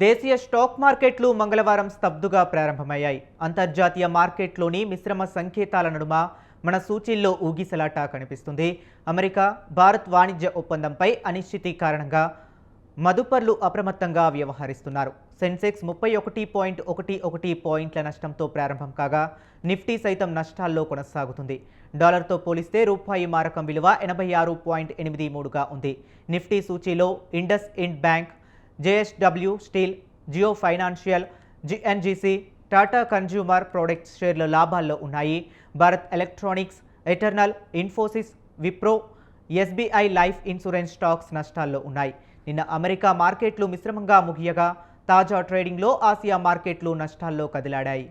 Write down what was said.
దేశీయ స్టాక్ మార్కెట్లు మంగళవారం స్తబ్దుగా ప్రారంభమయ్యాయి. అంతర్జాతీయ మార్కెట్లోని మిశ్రమ సంకేతాల నడుమ మన సూచీల్లో ఊగిసలాట కనిపిస్తుంది. అమెరికా భారత్ వాణిజ్య ఒప్పందంపై అనిశ్చితి కారణంగా మదుపర్లు అప్రమత్తంగా వ్యవహరిస్తున్నారు. సెన్సెక్స్ 31.11 పాయింట్ల నష్టంతో ప్రారంభం కాగా నిఫ్టీ సైతం నష్టాల్లో కొనసాగుతుంది. డాలర్తో పోలిస్తే రూపాయి మారకం విలువ 86.83గా ఉంది. నిఫ్టీ సూచీలో IndusInd bank, JSW steel, Jio financial, GNGC, Tata consumer products షేర్లు లాభాల్లో ఉన్నాయి. Bharat electronics, Eternal, Infosys, Wipro, SBI life insurance stocks నష్టాల్లో ఉన్నాయి. నిన్న అమెరికా మార్కెట్లు మిశ్రమంగా ముగియగా తాజా ట్రేడింగ్లో ఆసియా మార్కెట్లు నష్టాల్లో కదిలాడాయి.